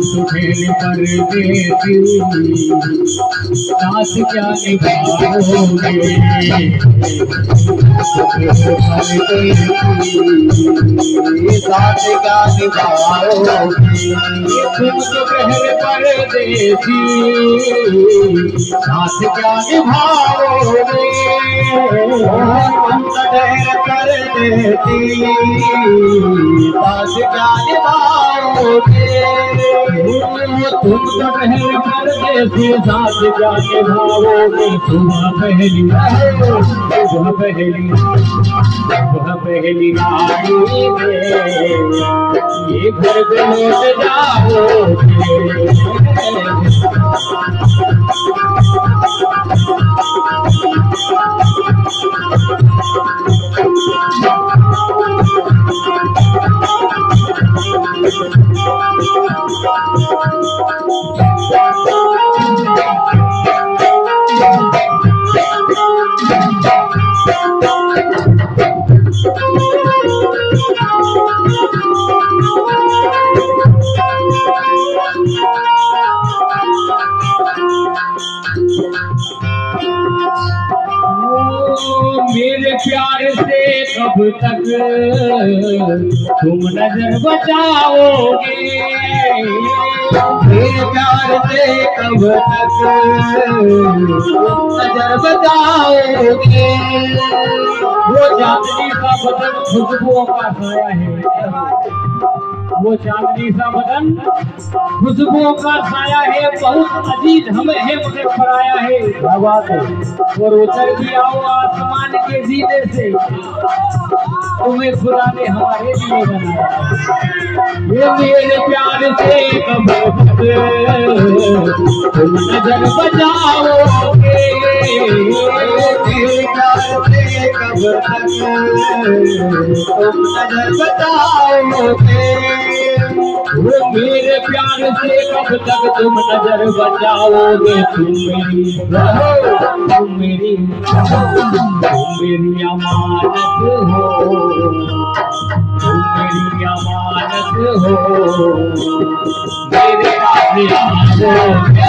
सुहेल परदेसी साथ क्या निभाओगे, साथ क्या निभाओगे, तुम तो बहर परदेसी साथ क्या निभाओगे, तुम तो बहर परदेसी साथ क्या निभाओगे, तुम तो बहर परदेसी साथ क्या निभाओगे, सुबह पहली गाड़ी में ये घर को लौट जाओगे, मेरे प्यार से कब तक तुम नजर बचाओगे, मेरे प्यार से कब तक नजर बचाओगे, वो चांदनी का बदन खुशबुओं का साया है, वो चांदनी सा बदन खुशबुओं का साया है, बहुत अजीज हमें है मुझे पराया है, क्या बात है, और उतर भी आओ आसमान के जीने से, तुम्हें खुदा ने हमारे लिए बनाया, ये मेरे प्यार से कब तक तुम नजर बचाओगे, मेरे प्यार से कब तक तुम नजर बचाओगे, वो मेरे प्यार से कब तक तुम नजर बचाओगे, तुम मेरी अमानत हो, तुम मेरी अमानत हो, मेरे पास आओगे,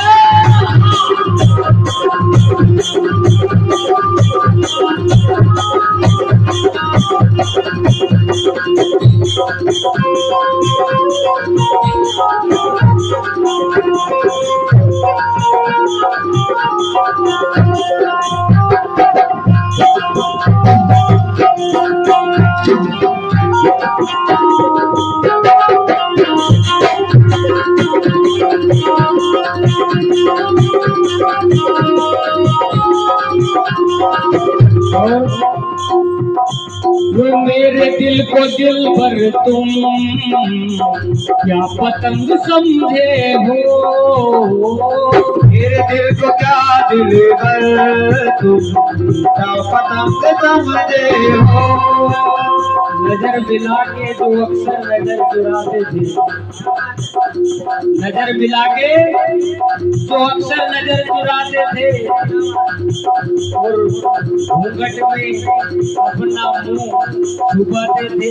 वो मेरे दिल को दिल पर तुम क्या पतंग समझे हो, मेरे दिल को क्या दिल पर तुम क्या पतंग समझे हो, नजर मिला के जो अक्सर नजर चुराते थे, नजर मिला के जो अक्सर नजर चुराते थे, और घूंघट में अपना मुंह छुपाते थे,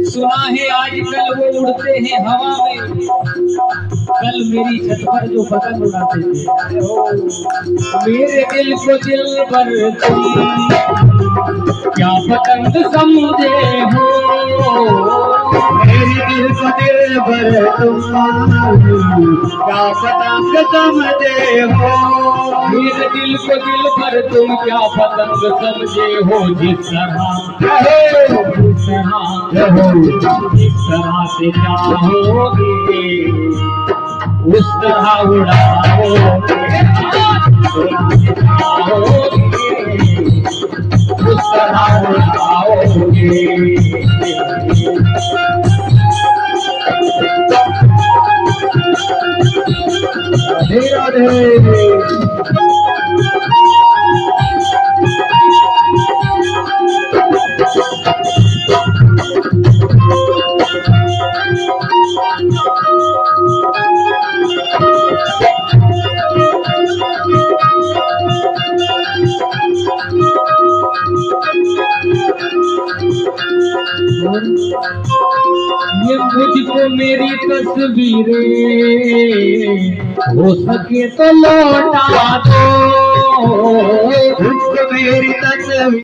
सुना है आजकल वो उड़ते हैं हवा में, कल मेरी छत पर जो पतंग उड़ाते थे, मेरे दिल को दिल पर तुम क्या पतंग समझे हो, मेरे दिल को दिल पर तुम क्या पतंग समझे हो, मेरे दिल को दिल पर तुम क्या पतंग समझे हो, जिस तरह से चाहोगे उस तरह उड़ाओगे, उस तरह उड़ाओगे, राधे राधे। ये मुझको मेरी तस्वीरें हो सके तो लौटा दो, मुझको मेरी तस्वीर